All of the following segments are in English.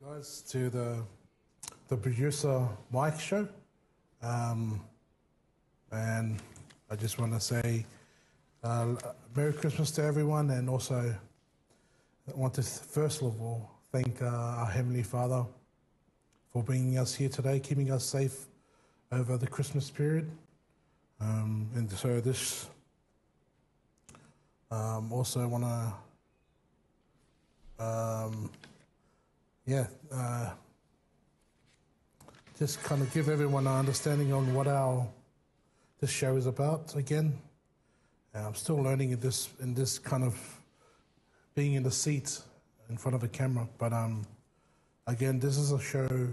guys, to the producer Mike show, and I just want to say Merry Christmas to everyone, and also I want to first of all thank our Heavenly Father for bringing us here today, keeping us safe over the Christmas period, and so this also want to just kind of give everyone an understanding on what this show is about. Again, I'm still learning in this kind of being in the seat in front of a camera. But again, this is a show.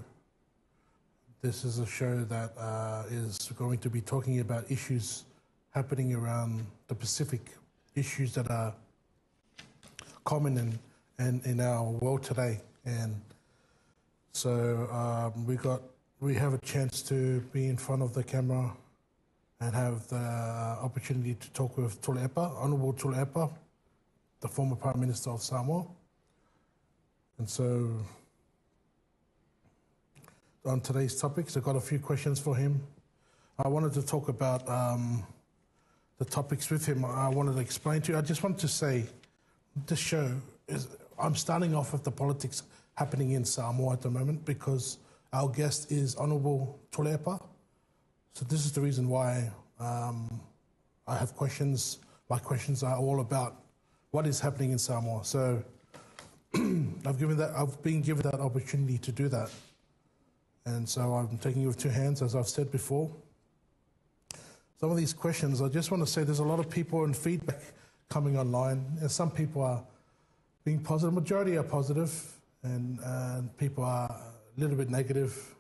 This is a show that is going to be talking about issues happening around the Pacific, issues that are common in our world today. And so we have a chance to be in front of the camera and have the opportunity to talk with Tulepa, Honourable Tulepa, the former Prime Minister of Samoa. And so on today's topics, I've got a few questions for him. I wanted to talk about the topics with him. I wanted to explain to you. I just wanted to say this show is, I'm starting off with the politics happening in Samoa at the moment because our guest is Honourable Tulepa. So this is the reason why I have questions. My questions are all about what is happening in Samoa. So I've been given that opportunity to do that. And so I'm taking it with two hands, as I've said before. Some of these questions, I just want to say there's a lot of people and feedback coming online. And some people are being positive, majority are positive, and people are a little bit negative,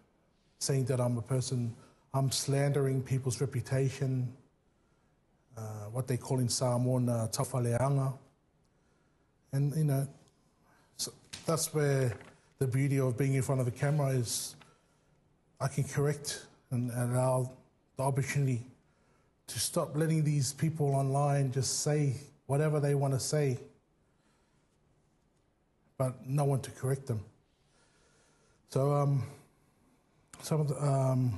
saying that I'm slandering people's reputation, what they call in Samoan tawhaleanga. And, you know, so that's where the beauty of being in front of a camera is I can correct and allow the opportunity to stop letting these people online just say whatever they want to say, but no one to correct them. So some of the,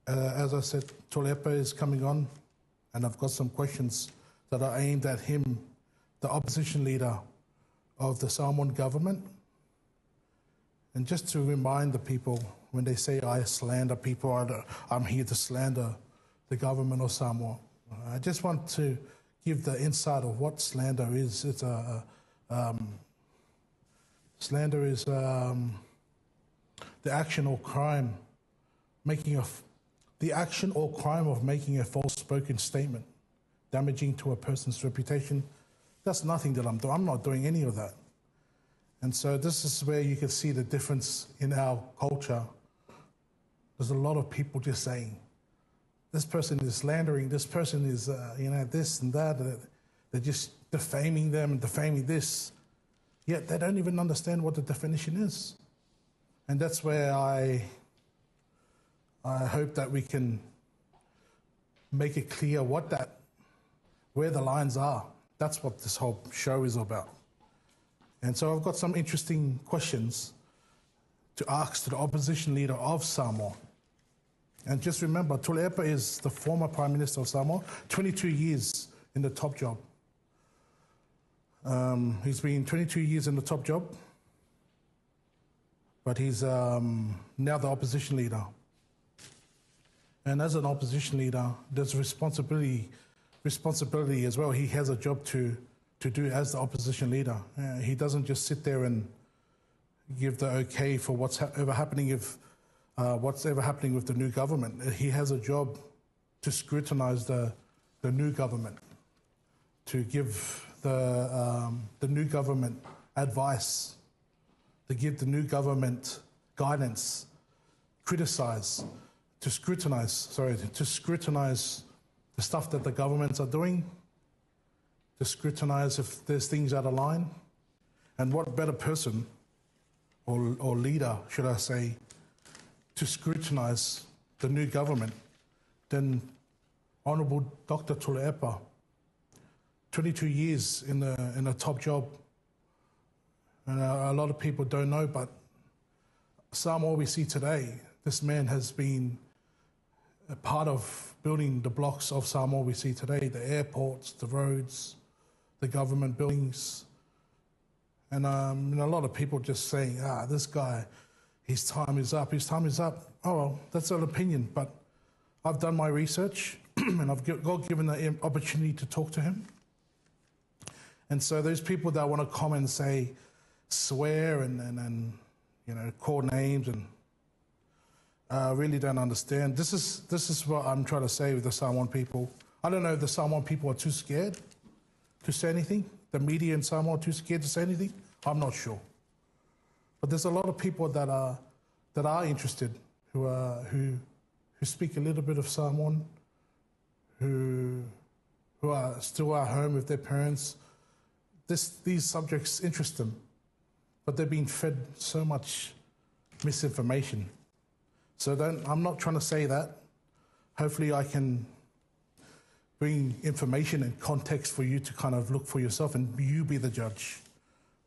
as I said, Tulepa is coming on, and I've got some questions that are aimed at him, the opposition leader of the Samoan government. And just to remind the people, when they say I slander people, I'm here to slander the government of Samoa. I just want to give the insight of what slander is. It's slander is the action or crime of making a false spoken statement, damaging to a person's reputation. That's nothing that I'm doing. I'm not doing any of that. And so this is where you can see the difference in our culture. There's a lot of people just saying, this person is slandering, this person is, this and that. They're just defaming them and defaming this. Yet they don't even understand what the definition is. And that's where I hope that we can make it clear where the lines are. That's what this whole show is about. And so I've got some interesting questions to ask to the opposition leader of Samoa. And just remember, Tulepa is the former Prime Minister of Samoa, 22 years in the top job. He's been 22 years in the top job, but he's now the opposition leader. And as an opposition leader, there's responsibility as well. He has a job to do as the opposition leader. He doesn't just sit there and give the okay for whatever happening with the new government. He has a job to scrutinize the new government, to give the new government advice, to give the new government guidance, to scrutinize the stuff that the governments are doing, to scrutinize if there's things out of line. And what better person or leader, should I say, to scrutinize the new government than Honourable Dr. Tulepa, 22 years in a top job, And a lot of people don't know, but Samoa we see today, this man has been a part of building the blocks of Samoa we see today, the airports, the roads, the government buildings. And a lot of people just saying, this guy, his time is up, his time is up. Oh, well, that's an opinion, but I've done my research and I've got given the opportunity to talk to him. And so those people that want to come and say, swear and call names and really don't understand. This is what I'm trying to say with the Samoan people. I don't know if the Samoan people are too scared to say anything. The media in Samoa are too scared to say anything. I'm not sure. But there's a lot of people that are interested who speak a little bit of Samoan, who are still at home with their parents. These subjects interest them, but they're being fed so much misinformation. So I'm not trying to say that. Hopefully I can bring information and context for you to kind of look for yourself and you be the judge.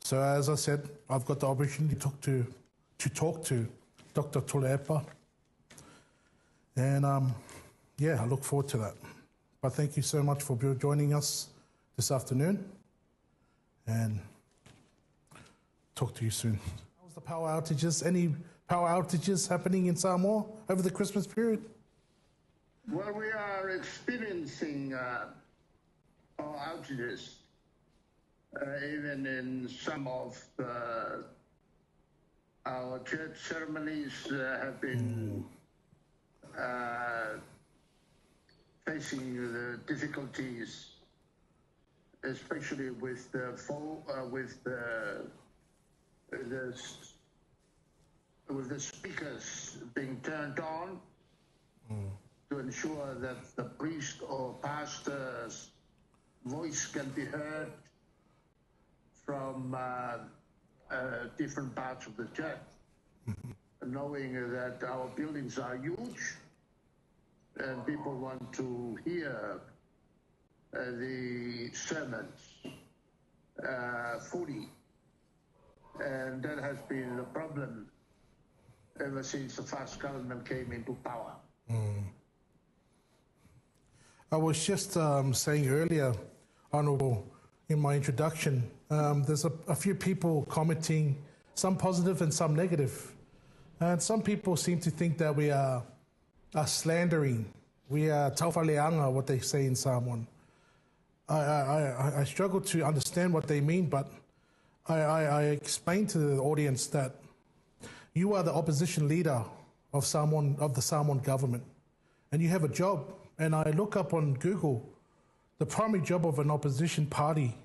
So as I said, I've got the opportunity to talk to Dr. Tulepa. And I look forward to that. But thank you so much for joining us this afternoon. And talk to you soon. How's the power outages? Any power outages happening in Samoa over the Christmas period? Well, we are experiencing power outages, even in some of our church ceremonies have been facing the difficulties, especially with the speakers being turned on to ensure that the priest or pastor's voice can be heard from different parts of the church, knowing that our buildings are huge and people want to hear the sermons fully. And that has been a problem ever since the first government came into power. I was just saying earlier, Honourable, in my introduction, there's a few people commenting, some positive and some negative. And some people seem to think that we are slandering. We are taufaleanga, what they say in Samoan. I struggle to understand what they mean, but I explained to the audience that you are the opposition leader of the Samoan government, and you have a job. And I look up on Google, the primary job of an opposition party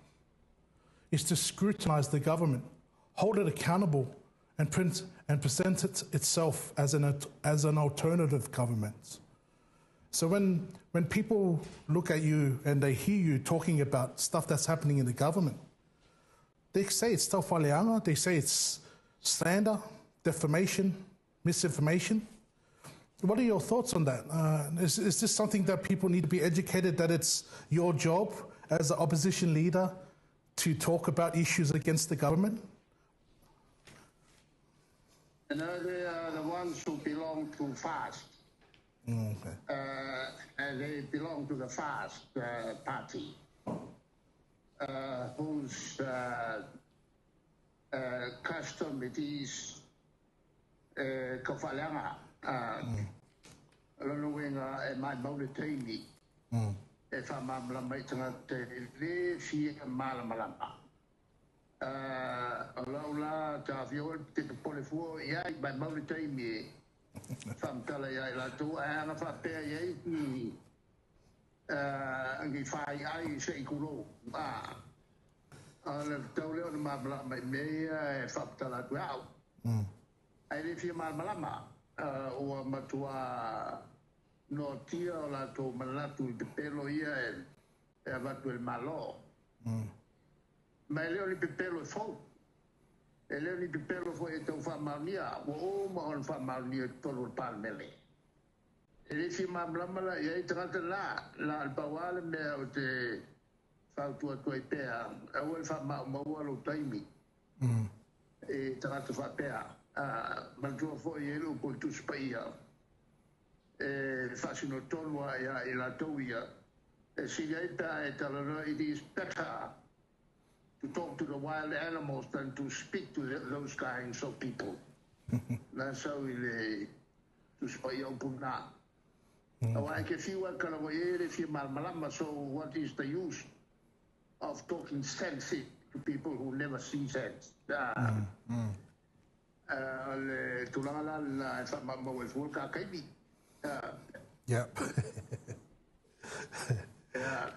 is to scrutinize the government, hold it accountable, and present itself as an alternative government. So when people look at you and they hear you talking about stuff that's happening in the government, they say it's taufaleanga, they say it's slander, defamation, misinformation. What are your thoughts on that? Is this something that people need to be educated, that it's your job as an opposition leader to talk about issues against the government? You know, they are the ones who belong to FAST. Okay. And they belong to the FAST party, whose custom it is kawhaleanga. Lonuinga e mai mauritaini e whamamla mai tanga te le fie malamalama. Laula ta viol te pole fuo ia mai mauritaini whamtala ia la tu anga whapea ia ni angi whai ai se ikuro. Le tau leo na mamla mai mea e whamtala tu au. Ai le fie malamalama. O matua no tia o la to malatu de pelo ia e avatu el malo. Ma leo li pepelo fo. E leo li pepelo fo e tau whamaunia. O ma on whamaunia tolu palmele. E le fi mamlamala ia i tangata la albawale mea o te whautua toi pea. E ue whamau maua lo taimi. e tangata whapea. Mantua fo i elu po tu spaia. E whasino tonua ia I la tauia. E sigaita e talano, it is better to talk to the wild animals than to speak to those kinds of people. Na sau I le tu spaia upuna. Awa ke fiwa kalawa ere fi malmalama, so what is the use of talking sense to people who never see sense? Le tulala la fa mama full ka kaimi. Yep. Yeah.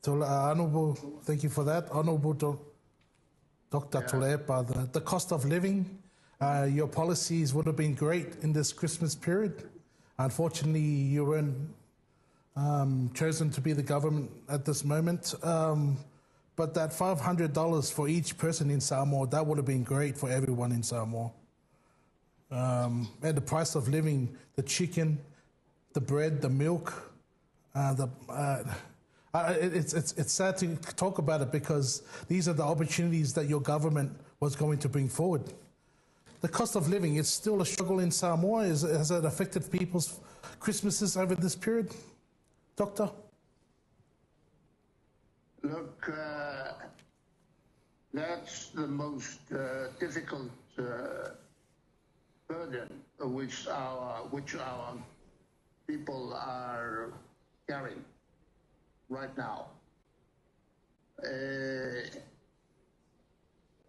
Honourable, thank you for that. Honourable Dr. Tolepa, the cost of living, your policies would have been great in this Christmas period. Unfortunately, you weren't chosen to be the government at this moment. But that $500 for each person in Samoa, that would have been great for everyone in Samoa. And the price of living, the chicken, the bread, the milk, it's sad to talk about it because these are the opportunities that your government was going to bring forward. The cost of living is still a struggle in Samoa. Has it affected people's Christmases over this period, Doctor? Look, that's the most difficult burden which our people are carrying right now.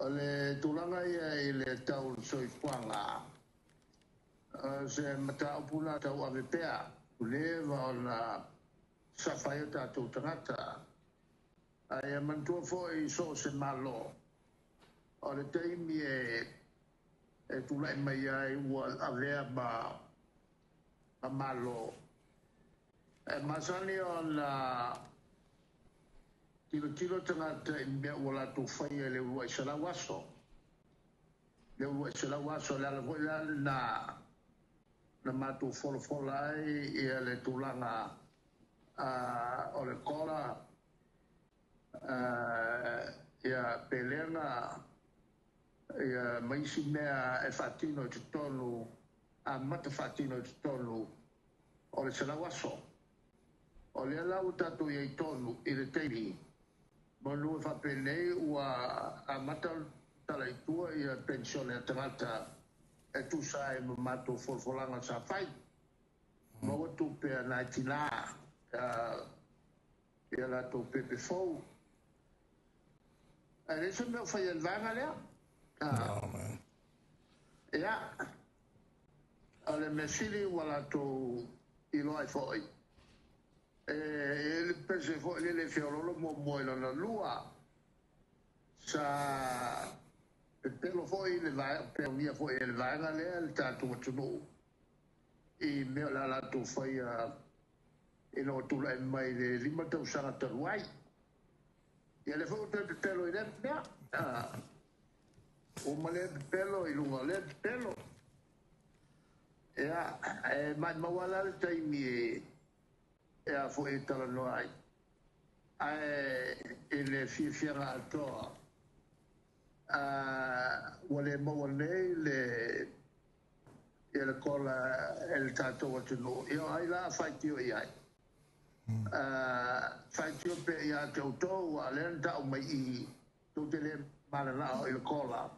Ole tulanga ia ile tau soifuanga se mataupuna tau avepea uleva ona safaya tatu tangata ai mantua foi so se malo ole teimi e tulai mai ai ua avea ba malo e masani ona tilo tangata imbea wala tu faya le ua isala waso la na matu fola ai ia le tulanga o le kola ia pelena ia maisi mea e fatino te tonu a mata fatino te tonu o le sala waso o le lau tatu ia I tonu I le teimi Monu fa penei ua amata tala itua ia pensione tangata e tu sai matu folfolanga sa fai. Mo tu pe na tina ia la tu pepe fou. E reso me fai el vanga lea. No, man. Ia. Ale mesili wala tu iloi foi. Le pese fo le fiorolo mo na lua sa pelo foi le vai per mia foi le vai na le tanto tudo e me la tu foi e no tu la mai le lima tu sa ta ruai e le fo te pelo ide mea o male pelo I lunga le pelo e mai mawala le taimi e a fo e tala no ai e le fiera atoa wale mo nei le e le cola el tato watu no io ai la faitio ai faitio pe ia te auto ale ta o mai I tutte le malala il cola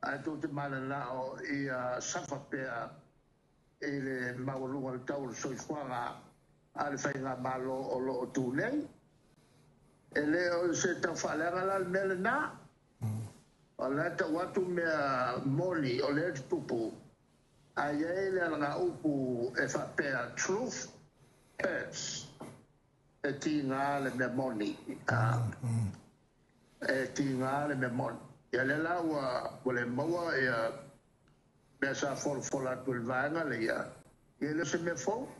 a tutte malala I safa pe e le maulu al tau soifuanga al fai nga malo o lo tu nei e le o se ta falera la melna o le ta watu mea moli o le tupu a ye le nga upu e fa pea truth hurts e ti nga le me moni e ti nga le me moni e le la wa le maua e me sa fola tu il vanga le ia e le se me fo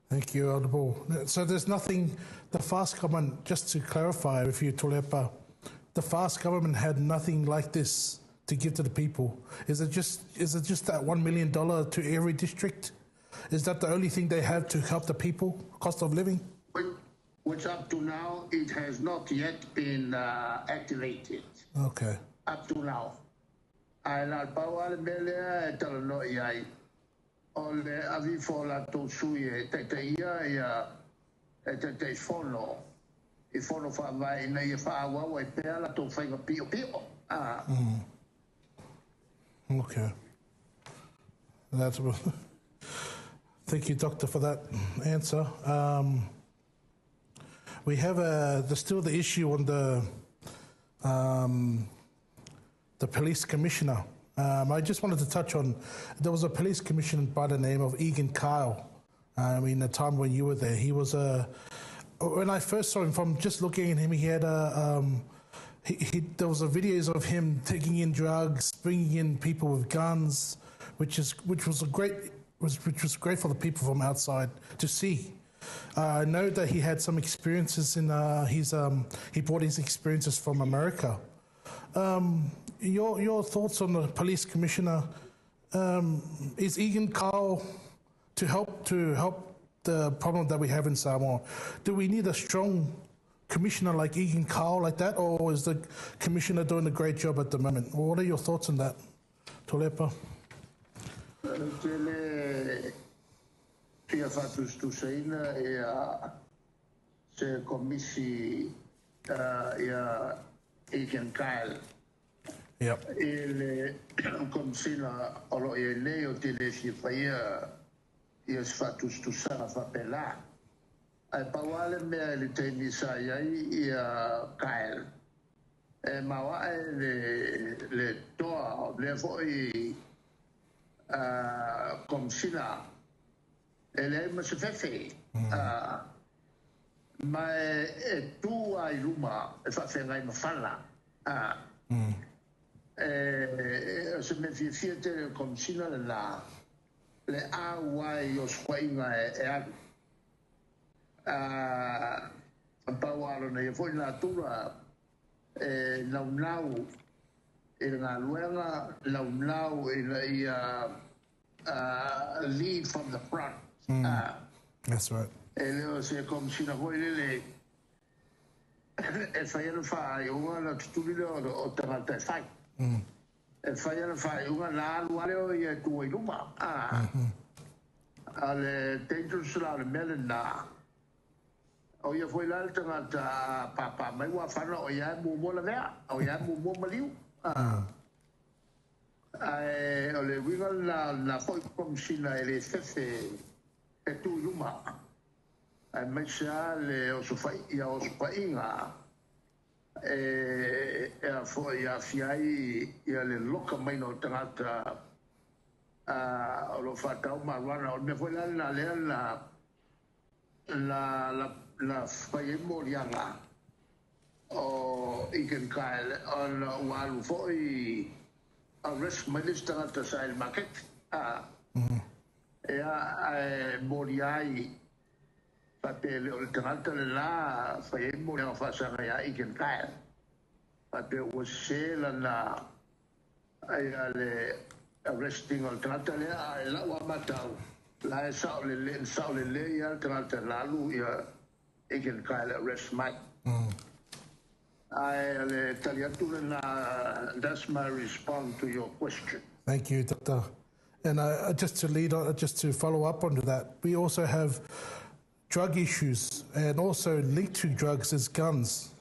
Thank you, Honourable. So there's nothing, the fast government, just to clarify with you, Tolepa, the fast government had nothing like this to give to the people. Is it just that $1 million to every district? Is that the only thing they have to help the people, cost of living? We which up to now, it has not yet been activated. Okay. Up to now. Ai la paua le mele e tala no iai. O le avi fo la tō sui e te ia e te fono. I fono wha vai na ia wha awa e pēr la tō whainga pio pio. Okay. That's Thank you, Doctor, for that answer. We have there's still the issue on the police commissioner. I just wanted to touch on, there was a police commissioner by the name of Egan Kyle. In the time when you were there, he was when I first saw him, from just looking at him, he had there was videos of him taking in drugs, bringing in people with guns, which was great for the people from outside to see. I know that he had some experiences in he brought his experiences from America. Your thoughts on the police commissioner? Is Egan Kyle to help the problem that we have in Samoa? Do we need a strong commissioner like Egan Kyle like that, or is the commissioner doing a great job at the moment? What are your thoughts on that, Tolepa? Pia fatus tu seina se komisi Egan Kyle. Yep. Il komsina olo e leo tele si faia ia fatus tu sana fa pela. Ai pawale me le teni sa ia Kyle. E mawa le toa le foi komsina ele ma se fefe ma e tu ai luma e fa fenga i mafala se me fiete komsina le awai o squainga pawalo na e foi na tura nau e ngā luenga nau e lead from the front. That's right. E leo se komsina hoi lele e whaiana whaai unga na tuturi leo o tangata e whai. E whaiana whaai unga na alua leo i e tua i luma. Ale dangerous la le mele na. O ia foi la tangata papa mai wa whana o ia mumo la vea. O ia mumo maliu. O le winga na foi komsina e le fefe e tu luma. Ai mai sea le o sofainga e a foi a fiai ia le loka mai no tangata o lo fatau marwana o me foi la la fai morianga o Egan Kyle on walu foi arrest minister at the side market moriai pate o tangata le la fai morianga fasanga ya Egan Kyle pate o se la le arresting o tangata le la wa matau la sa le ya tangata la lu ya Egan Kyle arrest Mike. That's my response to your question. Thank you, Doctor. And just to follow up onto that, we also have drug issues, and also linked to drugs is guns.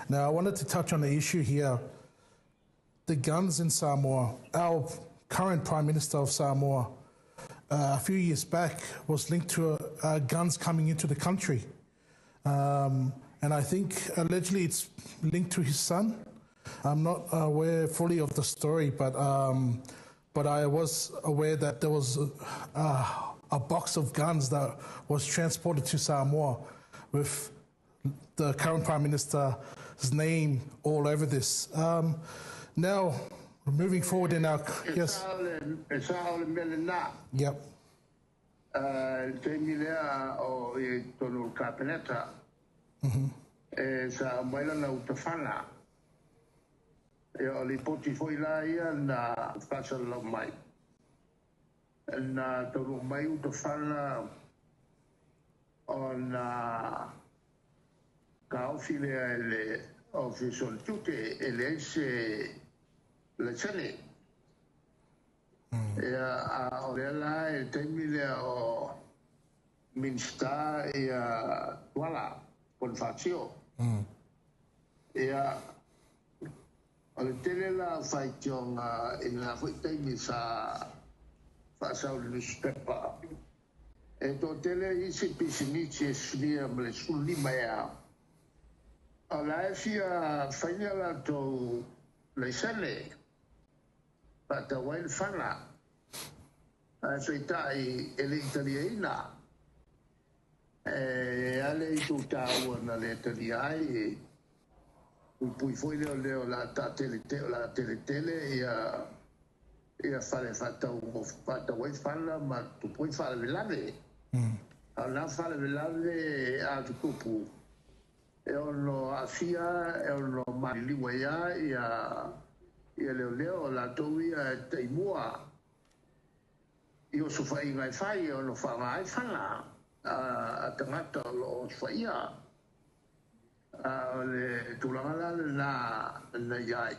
Now, I wanted to touch on the issue here. The guns in Samoa. Our current Prime Minister of Samoa, a few years back, was linked to guns coming into the country. And I think allegedly it's linked to his son. I'm not aware fully of the story, but I was aware that there was a box of guns that was transported to Samoa with the current Prime Minister's name all over this. Now, moving forward in our... Yes. Yep. Sa maila na utafana o li poti foi la ia na whasala mai na toro mai utafana o na kaofile le official tuke ele se le chane a orela e temile o minsta e wala confazio e ole tele la faitonga in la fitemi sa fa sa newspaper e to tele isi pisinici slia mle sulli maya ala fia fainala to le sele pata wain fana a soitai ele italiana ale tuta una le italiai poi foi leo la tele e fare fatta wain fana ma tu puoi fare velave alla fare velave a tupu e ono afia e ono maliwaya ia leo la toia te mua io so fai ngai fai ono fa ngai fana a tangata lo faia le tulanga na yai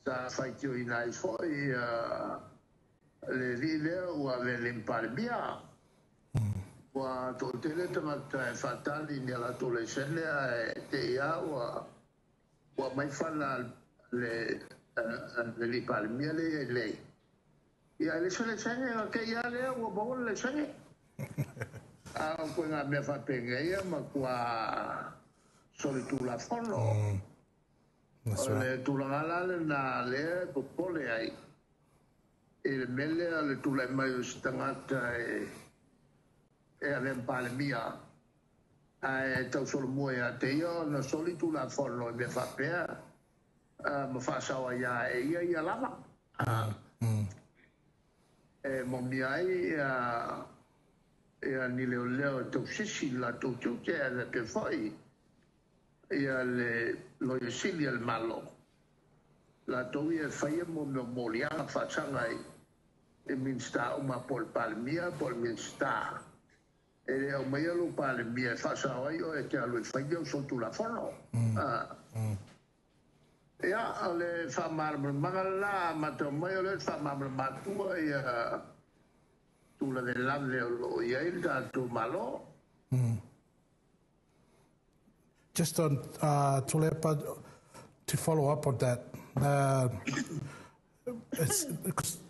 sa fai tio inai foi le lile o ave l'imparbia wa to tele tangata fatali nella tolescene te ia wa mai fana le palmiere e lei ia le sole che ia le o bon le sole ko nga me fa penga ia ma qua sole tu la fono le tu la na le popole ai e mele le tu la mai stangata e ave palmia ai tau solo moia te io no sole tu la fono me fa per ma fa sawa ia ia lama mo miai ni leo to sisi la to che la che fai lo yesili al malo la to ia fai mo molia fa sangai e minsta uma por palmia por minsta e o meio lo palmia fa sawa io e che lo fai io sotto la fono ja, alle fa marmala ma to mai le fa marmala tu ya tu la del lo ya il da tu malo. Just on Tulepa, to follow up on that,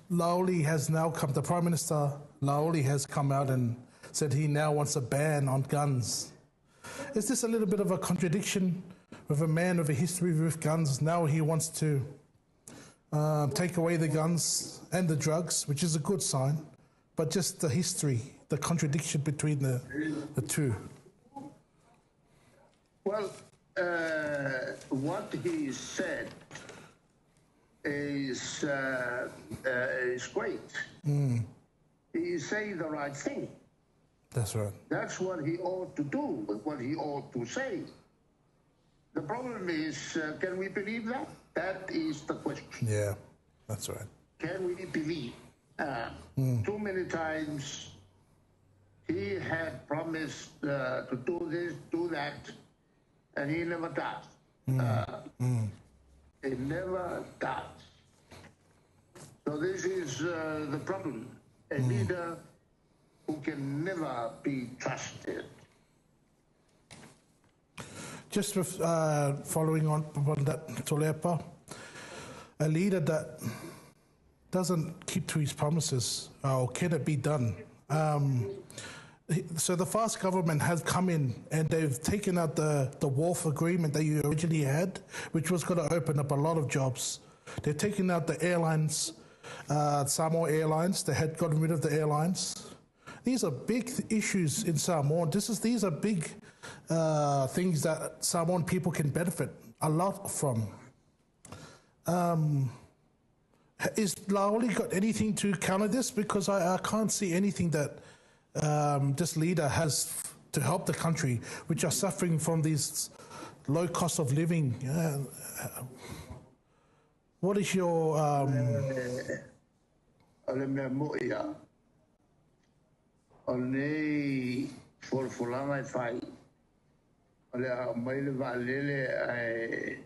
Laoli has now come, the Prime Minister Laoli has come out and said he now wants a ban on guns. Is this a little bit of a contradiction with a man with a history with guns? Now he wants to take away the guns and the drugs, which is a good sign, but just the history, the contradiction between the two. Well, what he said is great. He's saying the right thing. That's right. That's what he ought to do, what he ought to say. The problem is, can we believe that? That is the question. Yeah, that's right. Can we believe? Too many times he had promised to do this, do that, and he never does. He never does. So this is the problem. A leader who can never be trusted. Just with, following on that, Tulepa, a leader that doesn't keep to his promises, or can it be done? So the Fast government has come in and they've taken out the Wharf Agreement that you originally had, which was going to open up a lot of jobs. They've taken out the airlines, Samoa Airlines. They had gotten rid of the airlines. These are big issues in Samoa. These are big things that Samoan people can benefit a lot from. Is Laoli got anything to counter this? Because I can't see anything that this leader has to help the country, which are suffering from these low cost of living. What is your... Olha, mai le valele ai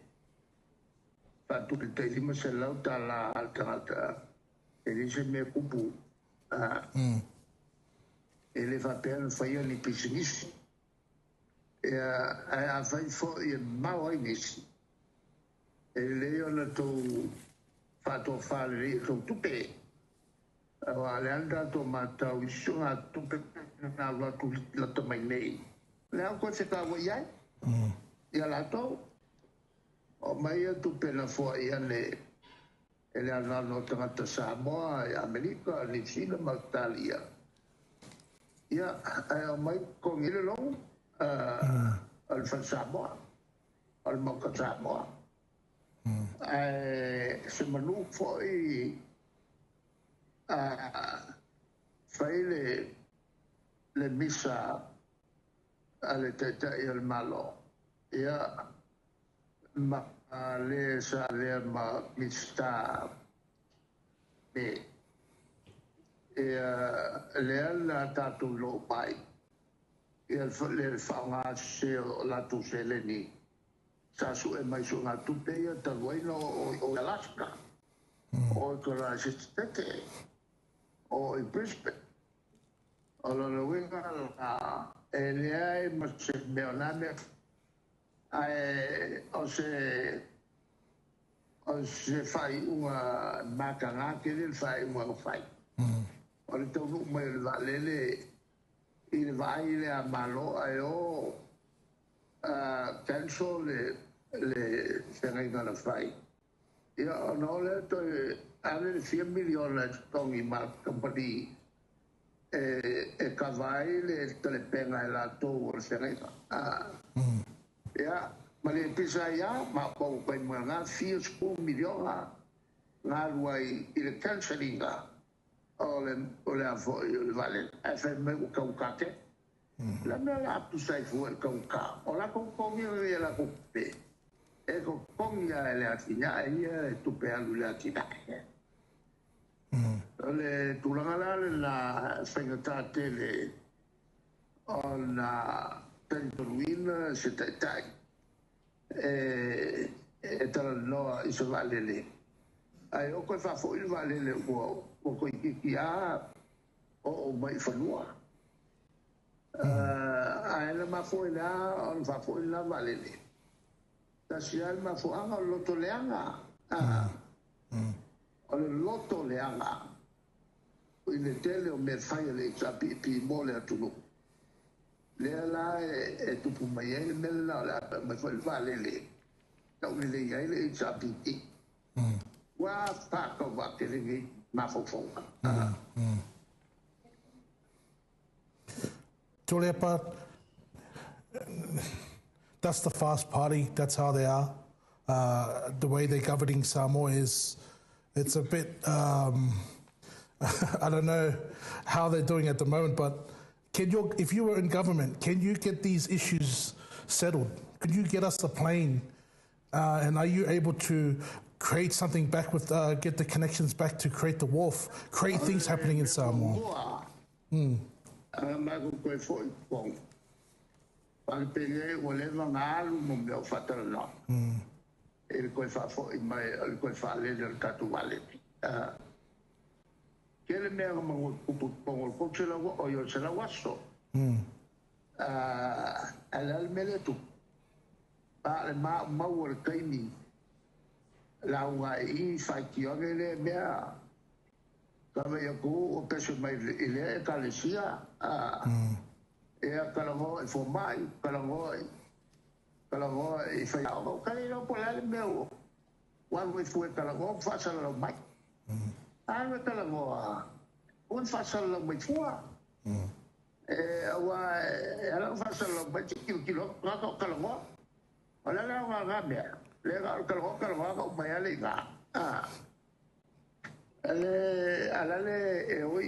patu ke te lima se lau ta la altangata. Ele se me kupu. Ele va pena faia ni pisinisi. A fai fo i mau ai nisi. Ele ona to fato fale to tupe. Wa le anda to mata usunga tupe na la tu la to mai nei. Le ko se ka wo ia. Ia la to. O mai tupe na fo ia ne. Ele ana no tangata Samoa, Amerika, New Zealand, Australia. Ia, mai kong ile long, al fan Samoa, al maka Samoa. Se manu foi, fai le misa, ale teta i al malo. Ia, ma le sa le ma mista me le la tatu lo pai le fanga se la tu se le ni sa su e mai su na tu pe ya ta bueno o Alaska o la sistete o in Brisbane o lo winga le ai ma se meonane o se fai uma makanga que ele fai uma fai. Olha então no meio da ele vai ele a malo o cancel le ferega na fai. E não le to ale 100 milhões tong i ma company cavai le telepenga la to o ferega. Ya, mali pisa ya, ma pau pai mga 4 milyon nga luai ile cancelinga ole afo ile vale afa me u kaukate la me la tu sai fu el kauka o la kong ile la kupe e kong ya le atinya ia tu pe alu le atina ole tu la la sengatate le ona Pentuina se tai tala noa i se valele ai o koe fa fo il valele o koe ki a o mai fanua ai le ma fo ila o fa fo ila valele ta si al ma fo anga loto leanga o le loto leanga i le tele o me fai le pi mole atunu le la tupu mai ele me la me foi vale le tau le ele sapiti wa pa ko va te le ma fo fo Tulepa, that's the fast party, that's how they are. The way they're governing Samoa it's a bit I don't know how they're doing at the moment, but if you were in government, can you get these issues settled? Could you get us a plane? And are you able to create something back with, get the connections back to create the wharf, create things happening in Samoa? Kele mea mangol koksela o yo sela waso. Alal mele tu. Pa ma wor kaini. La wa I fa kiogele mea. Kama yaku o peso mai ile kalesia. Kalango I formai, kalango I fa o kalino polale meu. Wan we fu kalango fa sala mai. Ano talaga un fasal lang may fuwa alang fasal lang may kilo ngako kalamo wala lang nga gabi legal kalamo ka umayali nga alale oy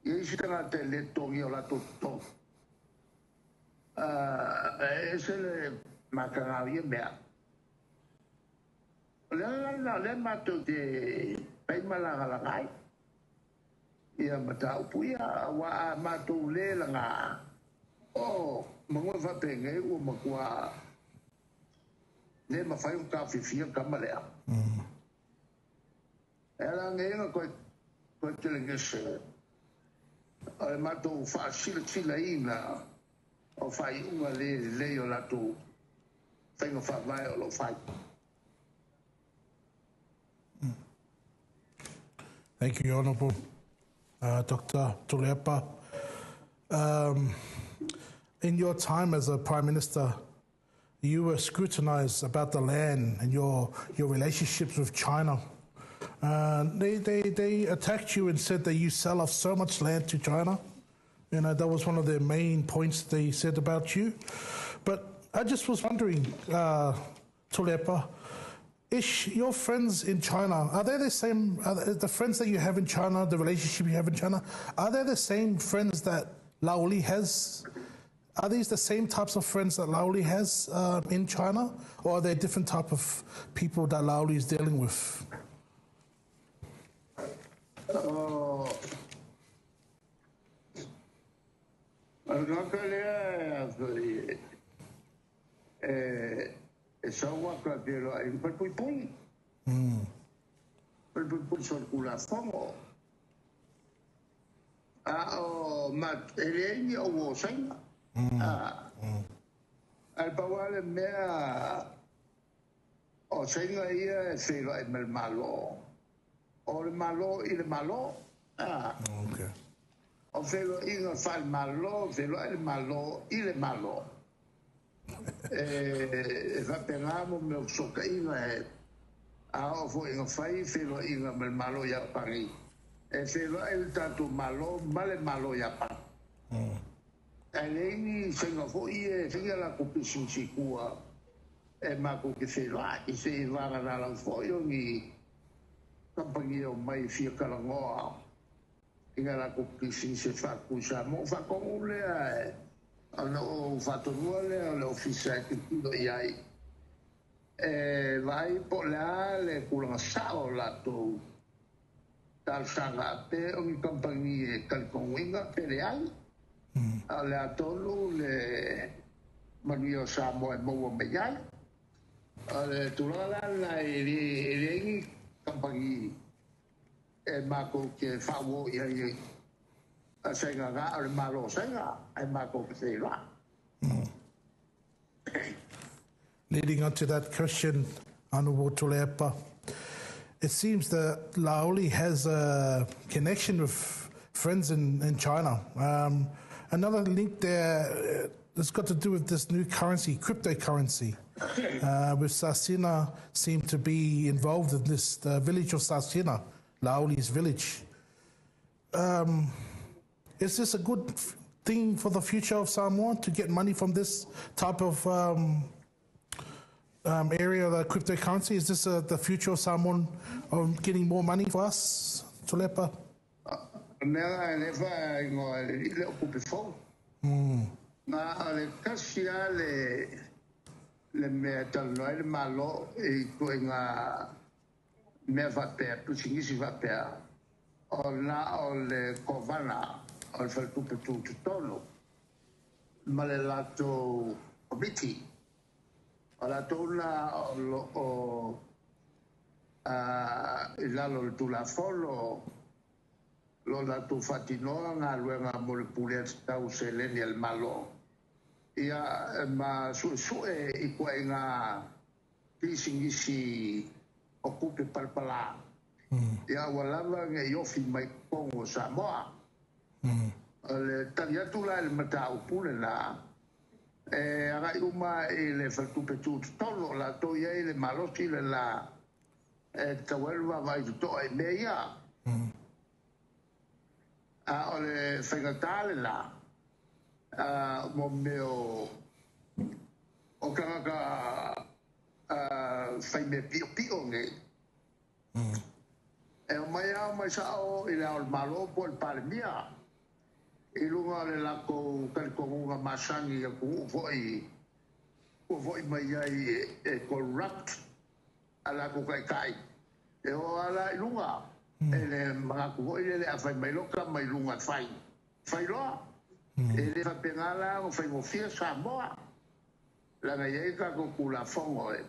yisita nga teletong yola tutto esele makangawi mea le mato de pai malanga ia mata upuia wa mato le langa Oh, mga whapenge ua makua ne mawhai o ka whiwhia kamalea. Ela ngeinga koe telengese. Ai matou whaasila ina o whai unga le o lato whainga whawai o lo whai. Thank you, Honourable Dr. Tuleapa. In your time as a Prime Minister, you were scrutinized about the land and your relationships with China. They attacked you and said that you sell off so much land to China. You know, that was one of their main points they said about you. But I just was wondering, Tuleapa, is your friends in China, are they the same, the friends that you have in China, the relationship you have in China, are they the same friends that Laoli has? Are these the same types of friends that Laoli has in China? Or are they different type of people that Laoli is dealing with? Samoa ka pero ay pagpuy. Pagpuy circulação. Mat eleni o woseng. Al bawale mea o senga ia se vai mal malo. O le malo il malo. Okay. O velo inga fal malo, velo il malo, il malo. Vapengamo meu socaina a o inga fai velo inga mal malo ya pari. Velo il tanto malo, male malo ya pa. Aleni senga foi senga la competition sikua. Ma ko ke velo i se vara la foi ni compagnia mai fia kalangoa. Inga la competition se fa ku Samoa fa con le hanno fatto le uffici che tu hai vai polare con la sala tu dal sangate ogni compagnia che convinga per le hai alle atolo le manio Samoa e mo megai alle tu la le compagnia e ma che fa vuoi senga al malo senga ai mako psela. Leading on to that question, Honourable Tuleapa, it seems that Laoli has a connection with friends in China. Another link there has got to do with this new currency, cryptocurrency, with Sasina seem to be involved in this, the village of Sasina, Laoli's village. Is this a good thing for the future of Samoa to get money from this type of area of the cryptocurrency? Is this the future of Samoa of getting more money for us, Tuleapa? Le kasia le metal no malo e coinga me vape tu singisi vape o le kovana al fatto per tutto tono ma le lato obiti alla tonna o il tu la follo lo lato fatino nga luenga mo pule sta usele al malo ia ma su e coinga pisingisi occupe palpala ia walava nge yofi mai pongo Samoa le tagliatula il matau pure la agai uma le faltu petu tolo la toia le malosi la tawelva vai to e meia ole fegatale la mo meo o kanga fai me pio nge e mai sao il al malo po il palmia e lunga le lako kalkonga masangi ko foi mai ai corrupt ala ko kai e o ala lunga e le mga ko ile le afai mai loka mai lunga fai lo E le whapengala o whaingofia Samoa. Langa iei ka ko kula fongo e.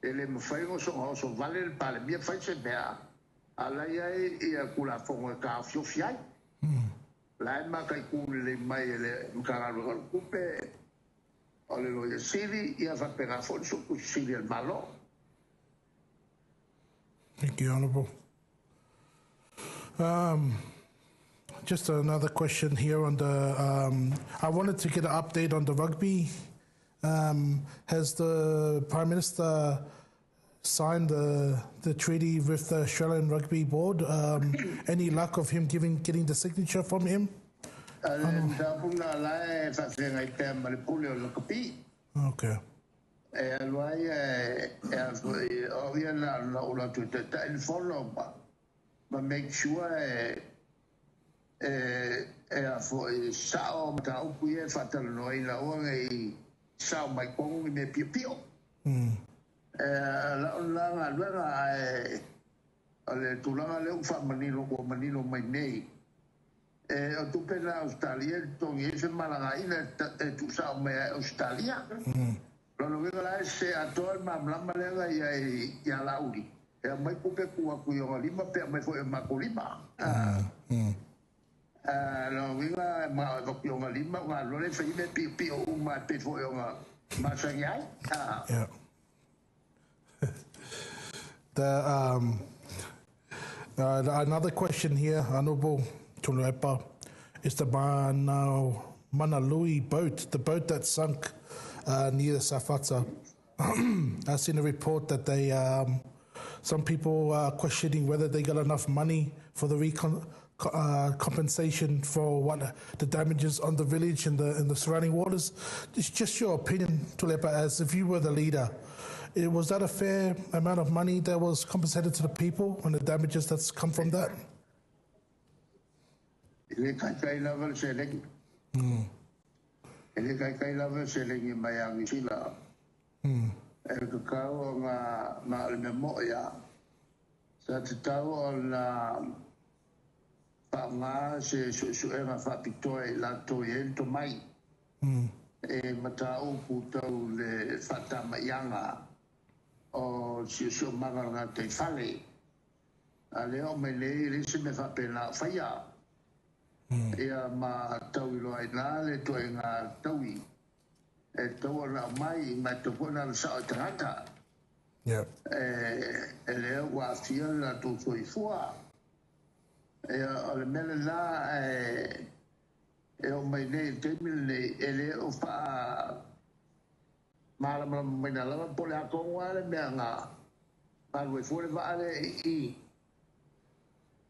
E le mwhaingo so vale le pale mia whai se mea. Ala iei ia kula fongo e ka fiofiai. La e maka I kule le mai e le mkarangalu kupe. O le loia siri ia whapenga fon suku siri al malo. Thank you, Honourable. Just another question here on the. I wanted to get an update on the rugby. Has the Prime Minister signed the treaty with the Australian Rugby Board? Any luck of him getting the signature from him? Okay. But make sure for sao matau puye fatal noi la o ngai sao mai kong me pio pio la ale tulanga le fa manino mai nei o tu pena Australia to yese malanga ina tu sao me Australia lo que la se a todo el mamla malenga ya lauri e mai pupe ku yo lima pe mai foi makulima lo vinga ma do yo lima ma lo le fai me pi ma pe foi ma sangai yeah. Another question here, Honourable Tunuepa, is the Manalui boat, the boat that sunk near the Safata. I've seen a report that they, some people are questioning whether they got enough money for the compensation for what the damages on the village and the surrounding waters. It's just your opinion, Tulepa, as if you were the leader. Was that a fair amount of money that was compensated to the people and the damages that's come from that? O si manga te fale ale o me le se me fa pena faia ia ma tau lo ai na le to nga taui e to na mai ma to pona sa trata yeah ele wa fia la to foi fua e ale mele la e o me le te mile ele o fa malam menala pole akongwale menga alwe fore vale I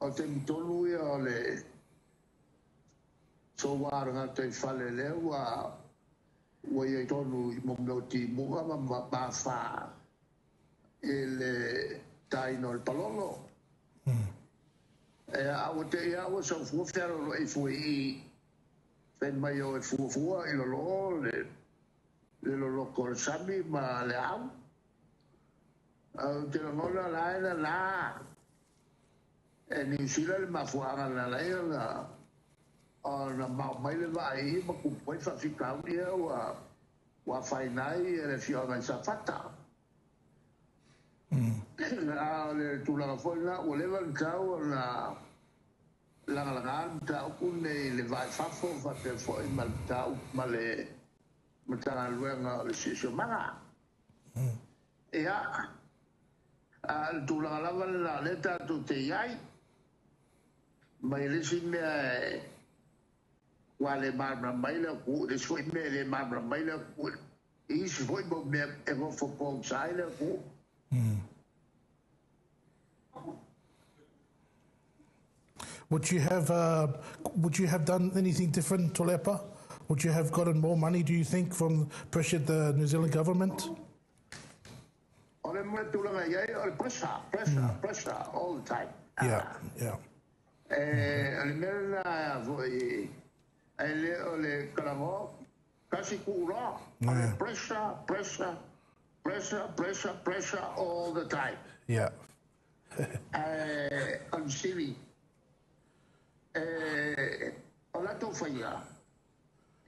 o te mitolu o le so war nga te fale le wa ye tonu momloti muga ma fa ele taino il palolo a o te ya o so fu fero e fu I pen mayo e fu I lo le lo sami ma le au te lo la e ni sila le mafuanga la na mai le vai ma ku poi fa fica dia wa fainai e le fiona sa fatta le tu la foi la o le van cau la ta ku le vai fa te foi mal ta ma le matanga luenga le sisio manga ea al tu la lava la leta tu te iai mai le sime wale marbra mai le ku le soi me le marbra mai le ku I si foi bo me e vo fo po sai le ku Would you have done anything different, Tulepa? Would you have gotten more money, do you think, from pressured the New Zealand government? Pressure all the time. Yeah. Pressure all the time. Yeah. I'm silly. Olato faya.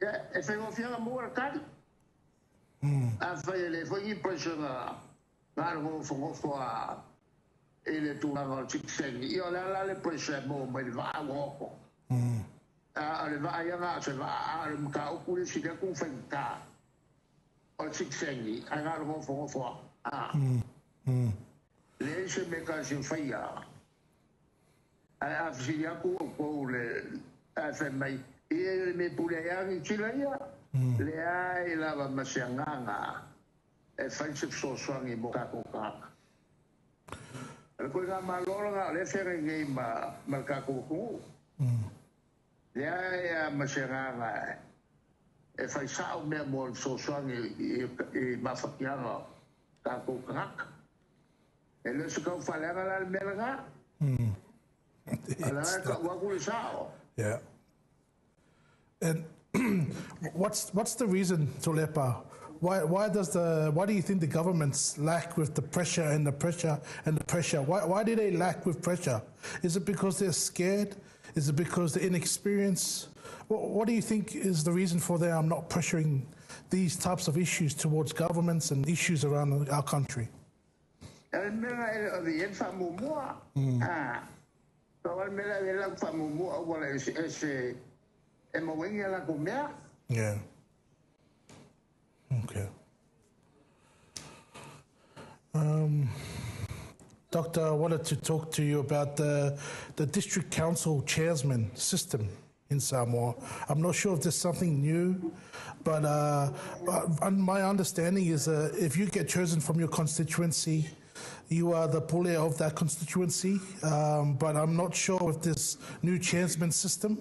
e fai go fianga mo kali a fai le foi impressiona ngaro go fo a ele tu na chicken io la le pressure mo mai va go a le va ia nga se va a ka o ku si ku fenta o chicken a ngaro go fo a le se me ka se fai a fia ku ko le a fai mai e me pure yang chila ya le ai la va masianganga e fai se so swangi mo ka ko ka ko ga maloro ga le fere ngai ma ka ko ko le ai masianganga e fai sa o me mo so swangi e ma fakianga ka ko ka e le se ko fale ga la melga ala ka wa ku sao yeah. And what's the reason, Tolepa? Why do you think the governments lack with the pressure and the pressure and the pressure? Why do they lack with pressure? Is it because they're scared? Is it because they're inexperienced? What do you think is the reason for them not pressuring these types of issues towards governments and issues around our country? Yeah. Okay. Doctor, I wanted to talk to you about the district council chairman system in Samoa. I'm not sure if there's something new, but my understanding is if you get chosen from your constituency, you are the pule of that constituency, but I'm not sure if this new chairman system.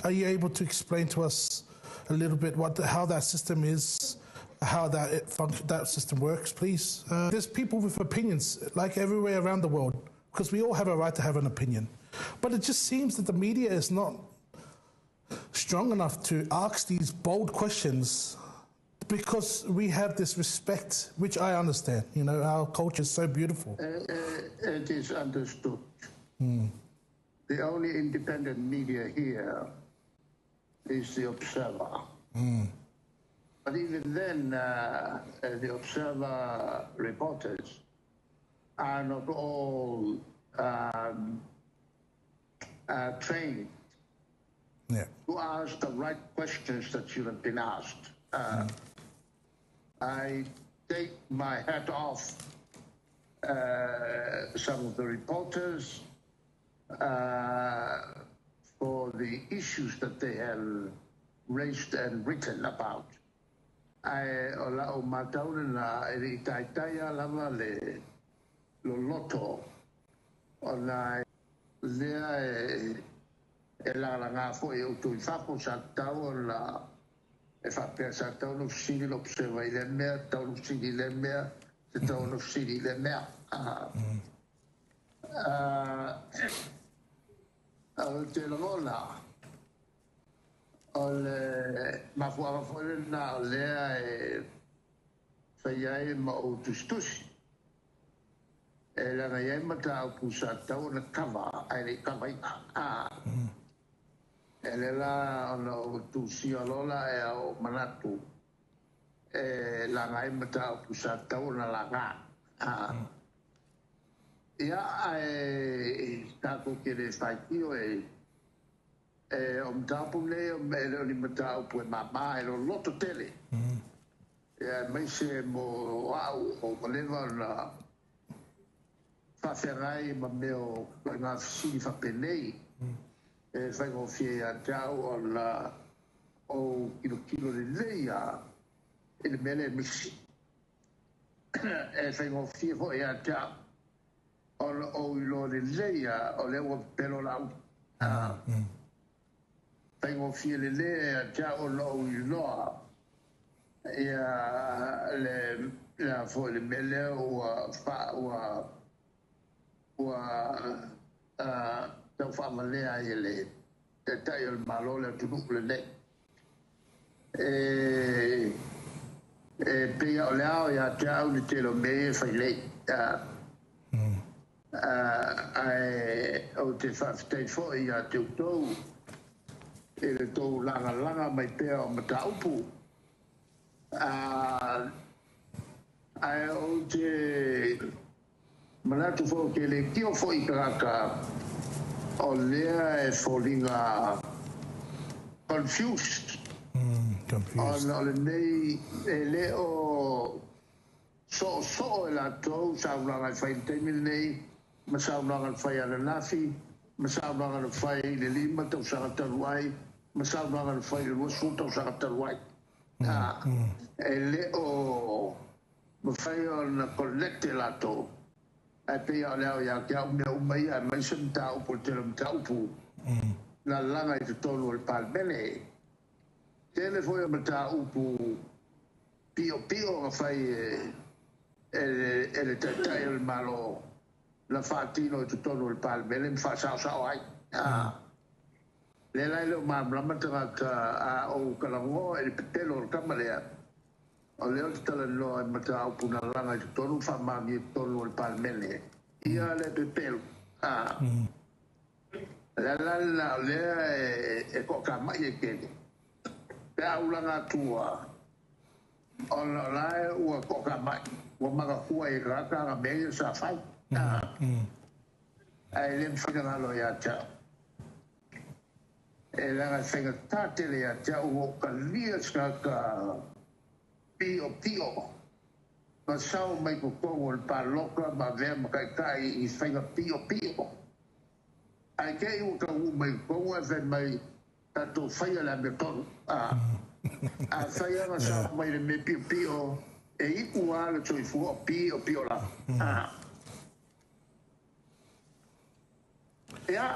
Are you able to explain to us a little bit how that system is, how that system works, please? There's people with opinions, like everywhere around the world, because we all have a right to have an opinion. But it just seems that the media is not strong enough to ask these bold questions because we have this respect, which I understand. You know, our culture is so beautiful. It is understood. The only independent media here is the Observer. But even then, the Observer reporters are not all trained to ask the right questions that should have been asked. I take my hat off some of the reporters for the issues that they have raised and written about. O matauna na e taitaia lava le loto o na lea e la ngā fo e utu I whapo sa tau o la e whapea sa tau no siri lo psewa I le mea, tau no siri le mea, te tau no siri le mea. O te longola o le mafua na o lea e whaiai ma o tustusi. E langa iai mata au pusa tau na kawa, ai le kawa I e le la ona o tusi o lola e o manatu. E langa iai mata au pusa tau na langa. Ia ai tako kere whaikio o mtapu le o me o ni matau pue mama e lo loto tele. Ia mai se mo au o malewa na whawherai ma meo ngā fisi whapenei. E whaingo fie a tau o la o kilo le leia e le mele misi. E whaingo fie ho e a tau o ilo le leia o le ua pelo lau. Whaingo fie le lea a tau o lo iloa. Ia le fo le mele ua tau whamalea I le te tai o le malo le tunuk le ne. E pia o le ao ia te au ni te lo me whai le. O te whawhtei fo I a te utou e le tō langa mai pēr o mataupu. Ai o te manatu fo ke le kio fo I karaka o lea e fōlinga confused. Confused. O le nei e le o so e la tō saunanga whai teimil nei, ma saunanga whai ana nafi, ma saunanga whai le lima tau sangataruai, ma saunanga whai le wasu tau sangataruai. E le o ma whai o na connecte la tō. E pia o leo ia kia umea umai a mai sem ta upo te lam ta upu. Na langa I te tonu o le palmene. Tele foi a mata upu pio a fai ele tatai il malo la fatino te tonu il palmene mi fa sao ai. Le lai leo mamlama tanga a o kalango e le petelo o kamalea. O leo te tala no e mata upu na langa te tonu fa mami te tonu il palmene. Ia le petelo. La lea e koka mai e kene. Te aulanga tua o na lae ua koka mai ua maka kua I raka nga mea sa fai ai lem whakangalo ia tau e langa whenga tātele ia tau o ka lias ka pio ma sao mai ko kongo le paloka ma vea makaikai I whenga pio ai kei ua ka u mai kongo e when mai tato whaia la me tonu a whaia nga sa mai le me pio e iku a le tui fua pio la ia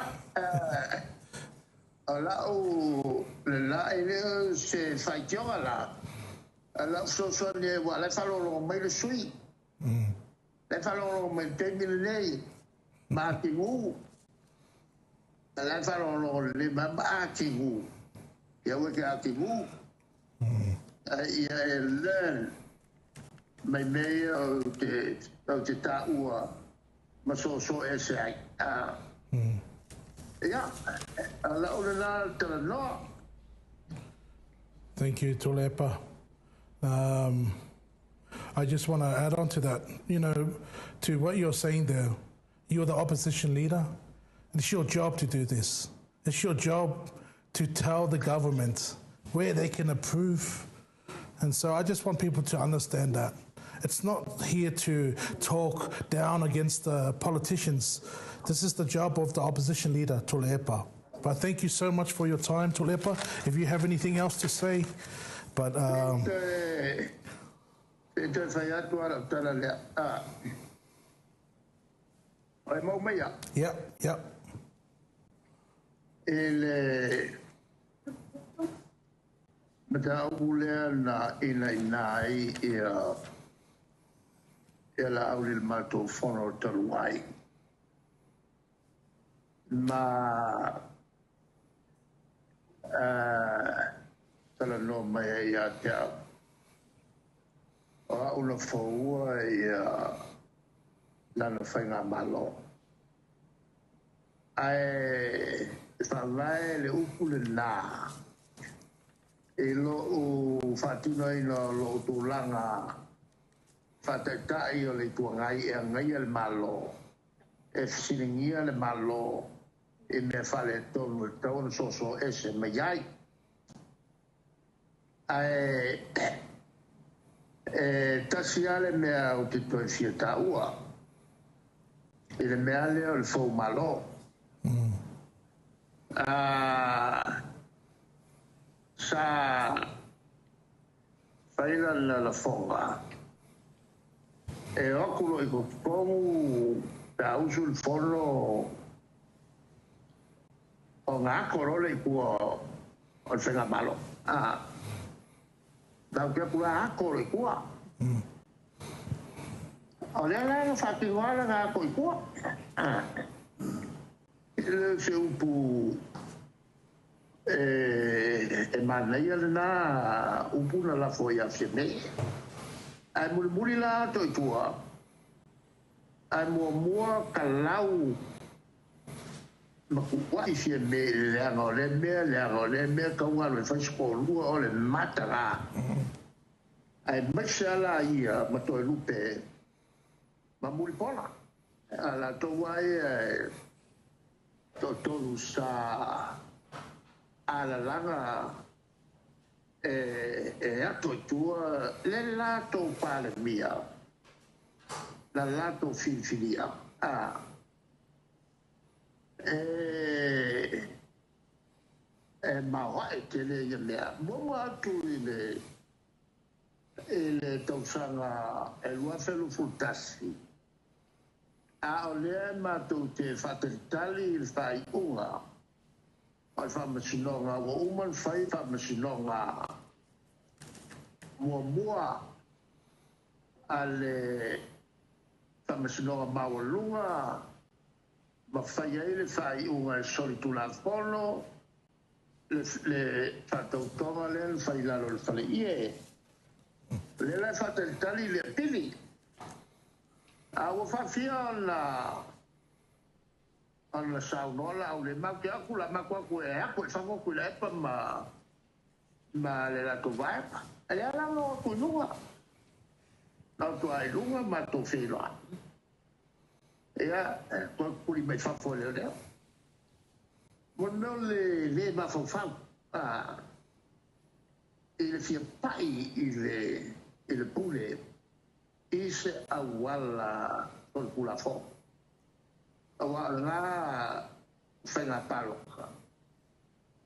a lau le la e leo se whaitioga la a lau so ne wa le whalolo mai le sui le whalolo mai te mili nei ma ki ngu la whalolo le mama a ki ngu ia weke a ki ngu ia e learn mai mei o te tāua ma so e se ai ia a lau le la tala no. Thank you, Tulepa. I just want to add on to that, to what you're saying there. You're the opposition leader. It's your job to do this. It's your job to tell the government where they can approve. And so I just want people to understand that. It's not here to talk down against the politicians. This is the job of the opposition leader, Tulepa. But thank you so much for your time, Tulepa. If you have anything else to say, but Yep. Mataulea na inai ia la aulil matou fono taluai. Ma tala no mai ia te au. O una foua ia lana whainga malo. Ai whawai le upu le nā. E lo o fatino ino lo tūlanga whataitai o le tuangai e ngai le malo e whiringia le malo e me whale tonu e tauna soso ese me iai tasi ale mea o te toi fia taua e le mea leo le fau malo sa whaina la fonga e okulo I komu ta usu il fono o ngā korole I kua o le whenga malo tau kia pula akoro I kua o lea lea whakingoala ngā ko I kua le se upu e manaia le nā upuna la foi a se mei ai muri la to I tua ai mua ka lau makuwa isi me le angole me ka wa le fa skolu o le matara ai mashala ia mato lupe mamuli pola ala to wai to sa ala langa ato tua le lato pale mia la lato filia ma wa te le ia mo atu ile tausanga lua felu futasi a ole ma tu te fatalitali il fai unga al fa masinonga wa uman fai fa masinonga mua ale fa masinonga mawalunga ma fai ele fai unga solitula fono le fatautonga le fai lalo le fale ie le la fatalitali le pili awa fa fia alla saunola o le mau ke aku la makua ku e aku e whango ku le epa ma le la to vai e ala no ku nunga na tu ai lunga ma to fila e a ku li mai fa fo le le mo no le ma fa fa il fia pai il pule ise awala con kula fo awala fenga palo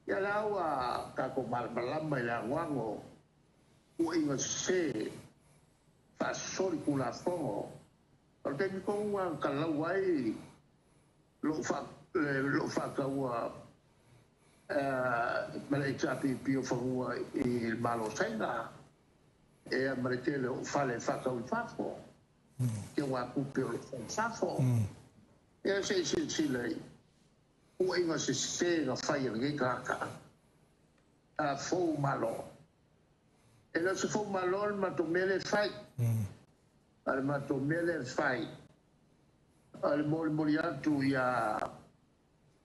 ya lawa ka ko malama la wango o inga se fa sol kula fo o te ko wa kala wai lo fa ka wa malaika pio fo il malo senga e a maritele o fale faka o fafo ke wa kupe o fafo e se lei o inga se ga fai nge kaka a fo malo e la se fo malo ma to mele fai al ma to mele fai al moliatu ya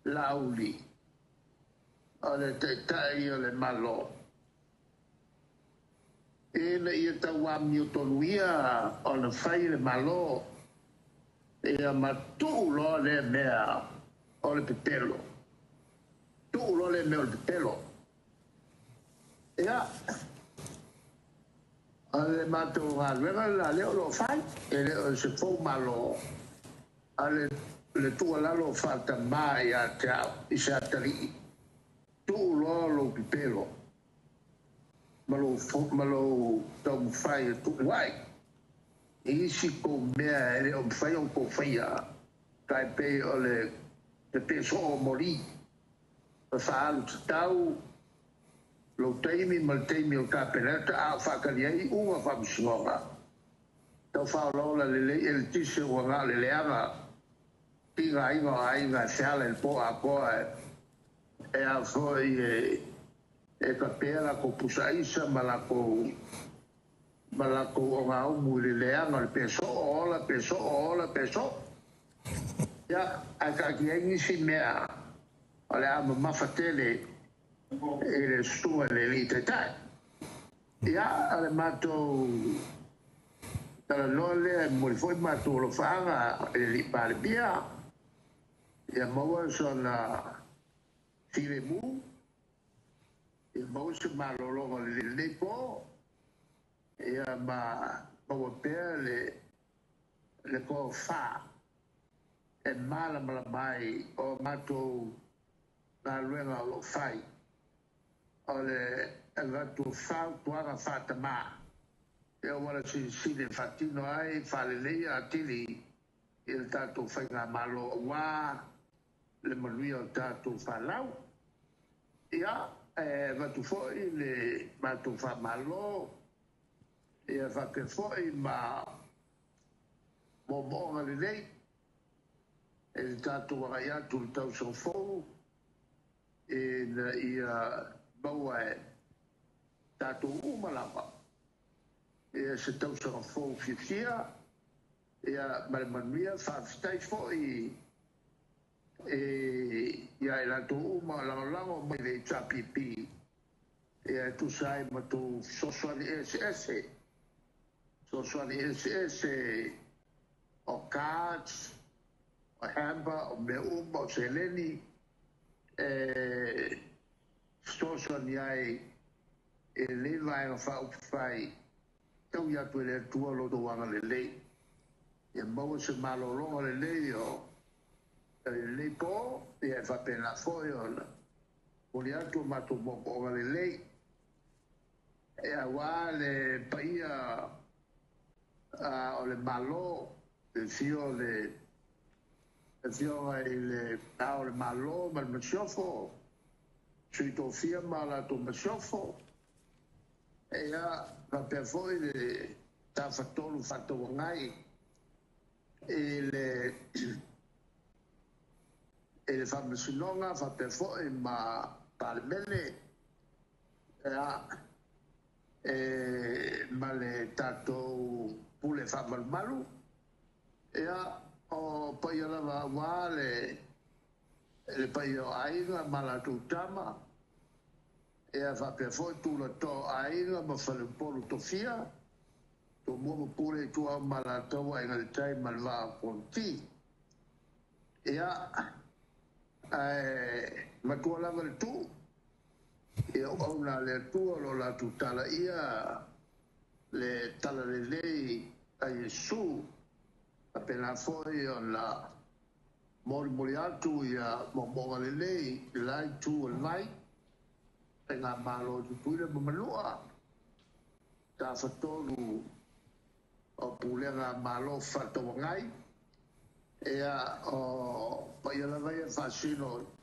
lauli al te tai le malo e le ia taua miotonuia o na fai le malo e a matu lo le mea o le pepelo tu lo le mea o le pepelo e a le matu ngā luenga la leo lo fai e le se fau malo a le tua lalo fata mai a te au i se atari tu lo pepelo malo tau fai tu wai e si ko mea e o fai o ko faia kai pe o le te so o mori o fa alu tau lo teimi mal teimi o kapeleta a fa kaliai unga fa msingonga tau fa lo la le el tise o nga le leanga tinga inga seala el po a po e a foi e ka pera ko pusaisa malako o nga umu le leanga le peso ya a ka kiengi si mea ale ama mafatele e le stua le li te tai ya ale mato tala lole mori foi mato lo fanga e li pale bia ya maua sona tire mu e mausa malolonga le po e ma pea le ko fa e mala mai o mato na luenga lo fai o le gato fa tuaga fata ma e o wala si le fatino ai fa le lei atili il tato fai nga malo wa le manuia o tato fa lau ia va tu foi le ma tu fa malo e va che foi ma mo le lei il tato va ia tu tau so fo e ia baua tato umalava e se tau so fo fifia e ma manuia fa stai foi ia e la tu uma lango mai le chapipi e tu sai ma tu soswali ese o cards o hamba o me uma o seleni soswali ai e le vai o fa fai tau ia tu le tua lo do wanga le e mau se malo longa le o le po e fa pena foi o le atu matu mo o le e a wale paia o le malo e fio le o le malo ma le msiofo sui to fia mala to msiofo e a va per foi le ta fatto fatto ngai e le fammi sinonga fa per foi ma parmele ma le tato pule fa mal malu o poi la vale le poi aiga mala tutama fa per foi tu lo to aiga ma fa le polo to fia to mo pure tu mala to in il time mal va ponti ma tu la vel tu e ona le tu lo la tutala ia le tala le lei a Gesù appena foi la mori altu ia mo le lei lai tu mai e la malo tu le malua ta fatolu o pulega malo fatto ngai o poi la vai fascino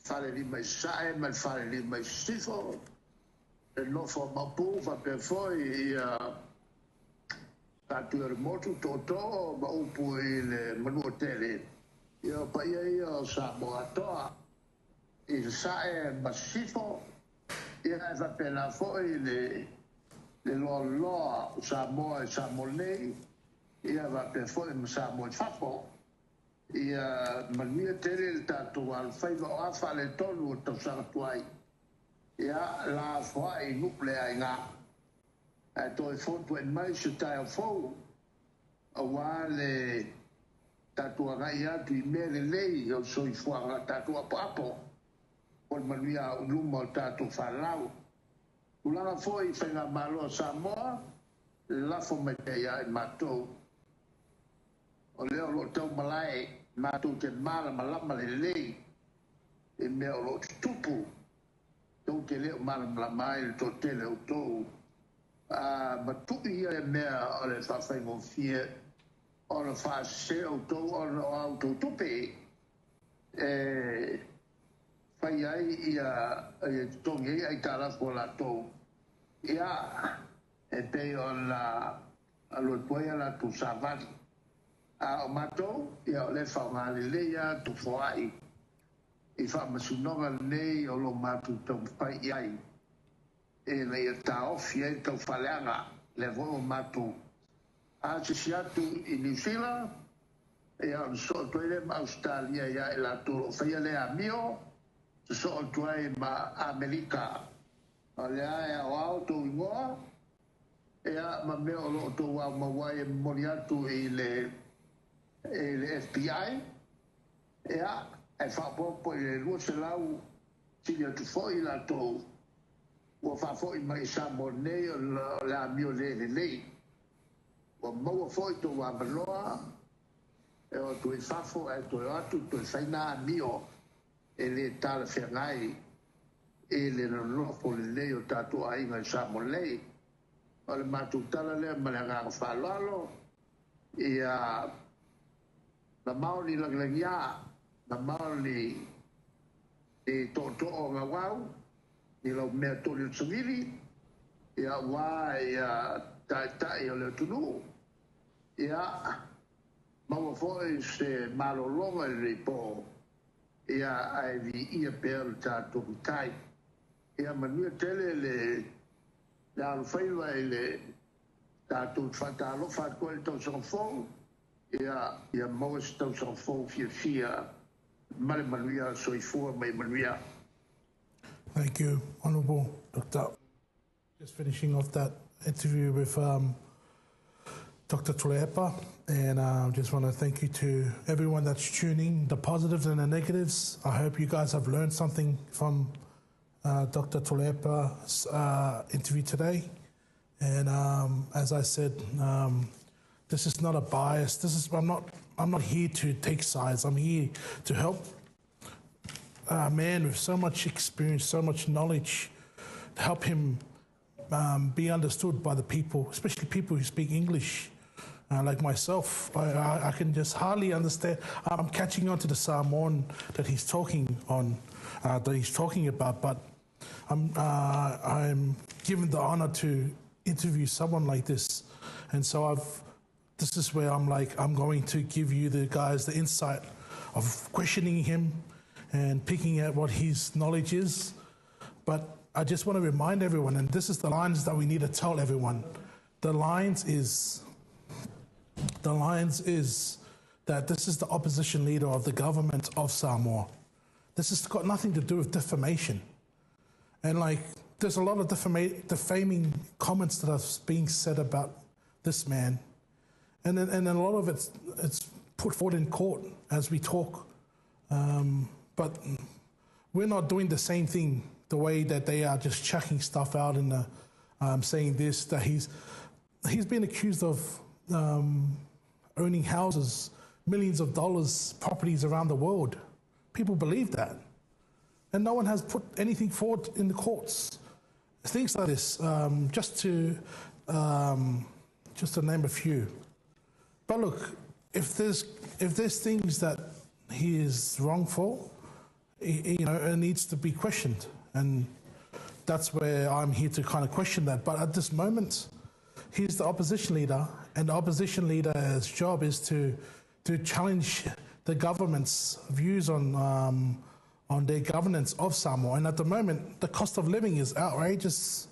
fare di mai sai ma fare di mai schifo e non fa ma puva per poi tanto molto toto ma un po' il manuotele io poi io Samoa il sai ma schifo e fa per la poi le lo Samoa Samolei e va per poi Samoa Fafo ia mania tele tatu al fai va fa le tonu to sa tuai ia la foi nuclea nga e to fonto en mai se ta fo a wale tatu nga ia tu mele lei o so i fo nga tatu a papo por mania un lumo tatu fa lau ula foi fa nga malo Samoa la fo mete ia mato o leo lo tau malai ma tu te mala malama le lei e me o lo tupu tu te leo mala mai to te leo to ma tu ia e mea o le whawhai mo fie o le whase o to o le auto tupe whai ai ia tongi ai tala ko la to ia e pe o la alo poia la tu savani o matou ia o le whaongale leia tu whaai i whaamasunonga nei o lo matu tau pai iai e nei e ta ofi e tau whaleanga le vo matu a se si atu i New Zealand e a so toile ma Australia ia e la tu whaia le amio se so tuai ma Amerika o le ae o auto i ngoa e a ma meo lo to wa mawai mori atu i le FBI e fa poco e lo se lau si tu foi la to o fa foi mai Samoa la mio lei o mo foi to wa bloa e o tu fafo e to atu to faina mio e le tal fengai e le no po lei o tatu ai mai Samoa lei o le matutala le malaga fa lalo e na maoli langlangia na maoli e to o nga wau ni lo mea tolu tsuvili ia wa ia tai o le tunu ia maua foi se malolonga le po ia ai vi ia per tato tai ia manu tele le la alfaiva le tato fatalo fatto il to son fo ia mo sto son fo fia mare manuia soifua mai manuia. Thank you, Honourable Dr. Just finishing off that interview with Dr. Tuleapa, and I just want to thank you to everyone that's tuning, the positives and the negatives. I hope you guys have learned something from Dr. Tuleapa's interview today. And as I said, this is not a bias. I'm not here to take sides. I'm here to help a man with so much experience, so much knowledge, to help him be understood by the people, especially people who speak English. Like myself, I can just hardly understand. I'm catching on to the Samoan that he's talking about, but I'm given the honor to interview someone like this, and so this is where I'm going to give you the guys the insight of questioning him and picking out what his knowledge is. But I just want to remind everyone, and this is the lines that we need to tell everyone. The lines is that this is the opposition leader of the government of Samoa. This has got nothing to do with defamation. And there's a lot of defaming comments that are being said about this man. And a lot of it's put forward in court as we talk. But we're not doing the same thing the way that they are just chucking stuff out in the, saying this, that he's been accused of owning houses, millions of dollars, properties around the world. People believe that. And no one has put anything forward in the courts. Things like this, just to name a few. But look, if there's things that he is wrong for, it needs to be questioned. And that's where I'm here to kind of question that. But at this moment, he's the opposition leader, and the opposition leader's job is to challenge the government's views on their governance of Samoa. And at the moment, the cost of living is outrageous.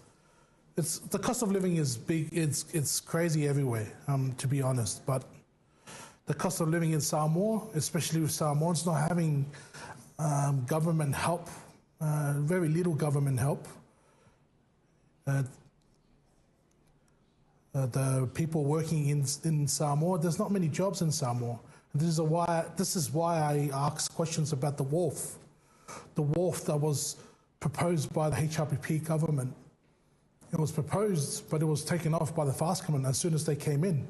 The cost of living is big. It's crazy everywhere, to be honest. But the cost of living in Samoa, especially with Samoans not having government help, very little government help. The people working in Samoa, there's not many jobs in Samoa. And this is why I ask questions about the wharf that was proposed by the HRPP government. It was proposed, but it was taken off by the fast government as soon as they came in.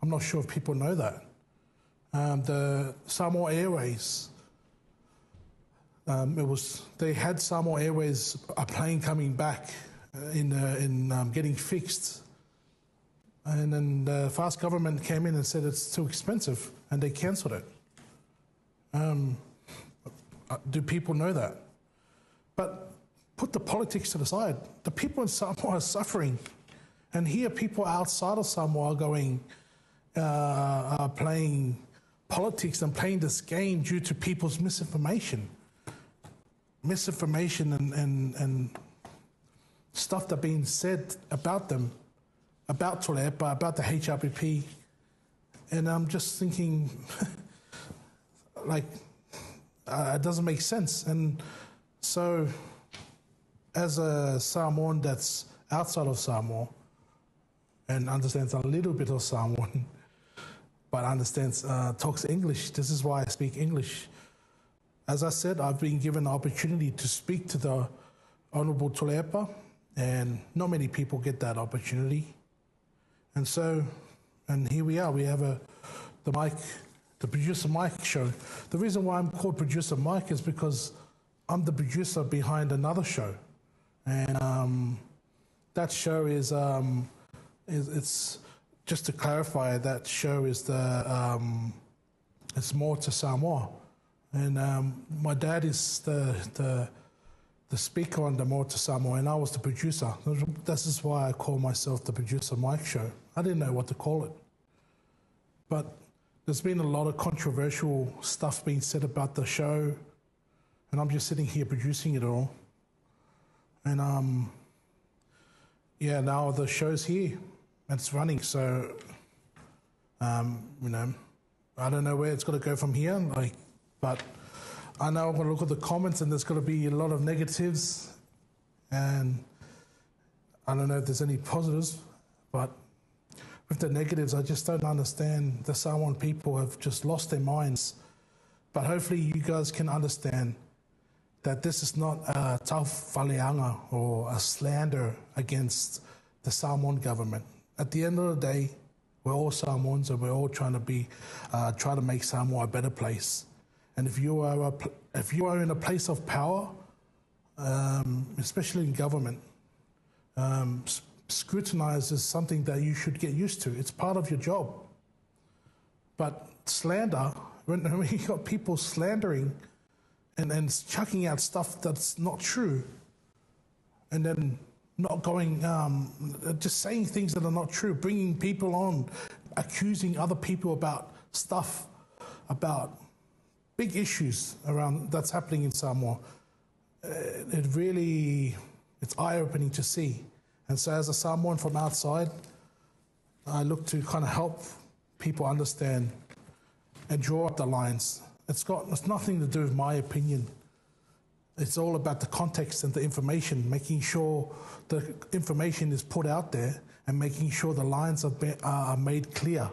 I'm not sure if people know that. The Samoa Airways, they had Samoa Airways, a plane coming back in getting fixed. And then the fast government came in and said it's too expensive, and they cancelled it. Do people know that? But put the politics to the side. The people in Samoa are suffering. And here people outside of Samoa are playing politics and playing this game due to people's misinformation. Misinformation and stuff that being said about them, about Tuleapa, about the HRPP. And I'm just thinking, it doesn't make sense. And so, as a Samoan that's outside of Samoa and understands a little bit of Samoan, but talks English, this is why I speak English. As I said, I've been given the opportunity to speak to the Honourable Tuleapa, and not many people get that opportunity. And so, and here we are, we have the Producer Mike show. The reason why I'm called Producer Mike is because I'm the producer behind another show. And that show is it's just to clarify, that show is it's more to Samoa. And my dad is the speaker on the More to Samoa, and I was the producer. This is why I call myself the Producer Mike show. I didn't know what to call it. But there's been a lot of controversial stuff being said about the show, and I'm just sitting here producing it all. And now the show's here, and it's running, so, I don't know where it's going to go from here, but I know I'm going to look at the comments and there's going to be a lot of negatives, and I don't know if there's any positives, but with the negatives, I just don't understand. The Samoan people have just lost their minds. But hopefully you guys can understand that this is not a tauwhaleanga or a slander against the Samoan government. At the end of the day, we're all Samoans and we're all trying to try to make Samoa a better place. And if you are in a place of power, especially in government, scrutinize is something that you should get used to. It's part of your job. But slander, when you got people slandering and chucking out stuff that's not true, and then not going, just saying things that are not true, bringing people on, accusing other people about stuff, about big issues around that's happening in Samoa. It's eye-opening to see. And so as a Samoan from outside, I look to kind of help people understand and draw up the lines. It's nothing to do with my opinion. It's all about the context and the information, making sure the information is put out there and making sure the lines are made clear.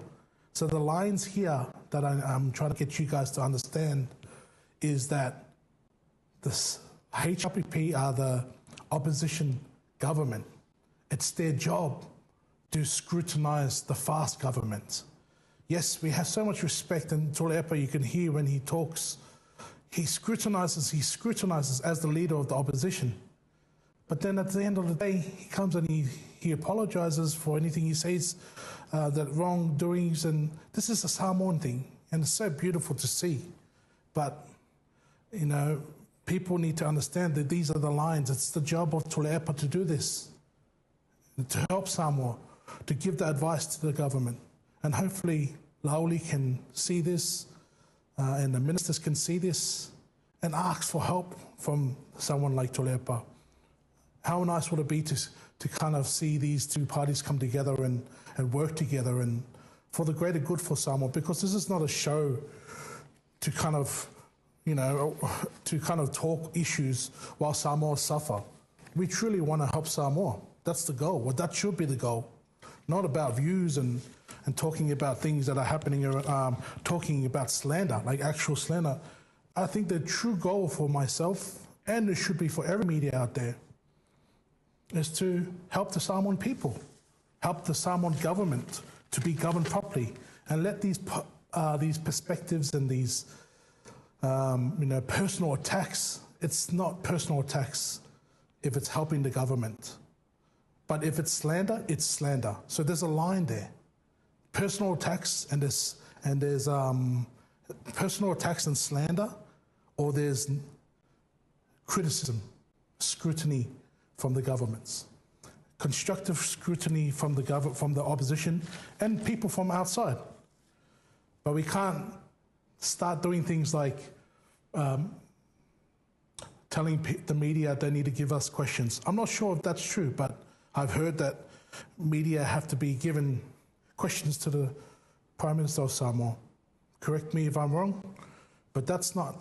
So the lines here that I'm trying to get you guys to understand is that the HRPP are the opposition government. It's their job to scrutinize the fast government. Yes, we have so much respect, and Tulepa, you can hear when he talks, he scrutinizes as the leader of the opposition. But then at the end of the day, he comes and he apologizes for anything he says, that wrongdoings, and this is a Samoan thing, and it's so beautiful to see. But, you know, people need to understand that these are the lines. It's the job of Tulepa to do this, to help Samoa, to give the advice to the government. And hopefully Lauli can see this, and the ministers can see this and ask for help from someone like Tulepa. How nice would it be to kind of see these two parties come together and work together and for the greater good for Samoa, because this is not a show to kind of, you know, to kind of talk issues while Samoa suffer. We truly want to help Samoa. That's the goal. Well, that should be the goal. Not about views and talking about things that are happening, talking about slander, like actual slander. I think the true goal for myself, and it should be for every media out there, is to help the Samoan people, help the Samoan government to be governed properly, and let these perspectives and these personal attacks. It's not personal attacks if it's helping the government. But if it's slander, it's slander. So there's a line there. Personal attacks and there's personal attacks and slander, or there's criticism, scrutiny from the governments, constructive scrutiny from the opposition and people from outside. But we can't start doing things like telling the media they need to give us questions. I'm not sure if that's true, but I've heard that media have to be given questions to the Prime Minister of Samoa. Correct me if I'm wrong, but that's not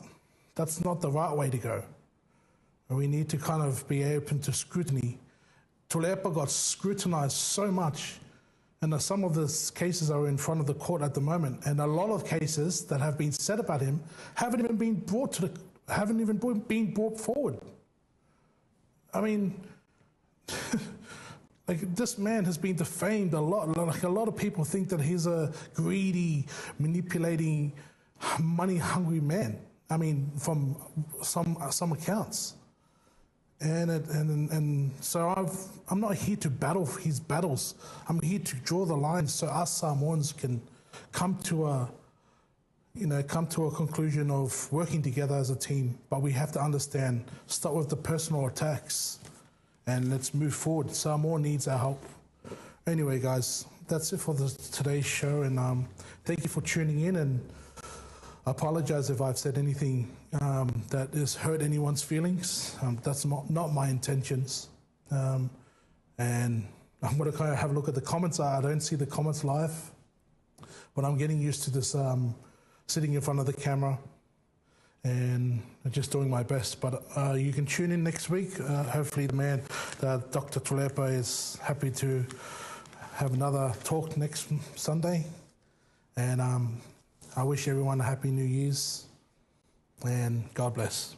the right way to go. We need to kind of be open to scrutiny. Tulepa got scrutinized so much, and some of the cases are in front of the court at the moment, and a lot of cases that have been said about him haven't even been brought forward. I mean, like, this man has been defamed a lot. Like, a lot of people think that he's a greedy, manipulating, money-hungry man. I mean, from some accounts. And so I'm not here to battle his battles. I'm here to draw the lines so us Samoans can come to a conclusion of working together as a team. But we have to understand, start with the personal attacks, and let's move forward. Samoa needs our help. Anyway, guys, that's it for today's show, and thank you for tuning in, and I apologize if I've said anything that has hurt anyone's feelings. That's not my intentions. And I'm going to kind of have a look at the comments. I don't see the comments live, but I'm getting used to this sitting in front of the camera and just doing my best. But you can tune in next week. Hopefully Dr. Tulepa is happy to have another talk next Sunday. And I wish everyone a happy New Year's, and God bless.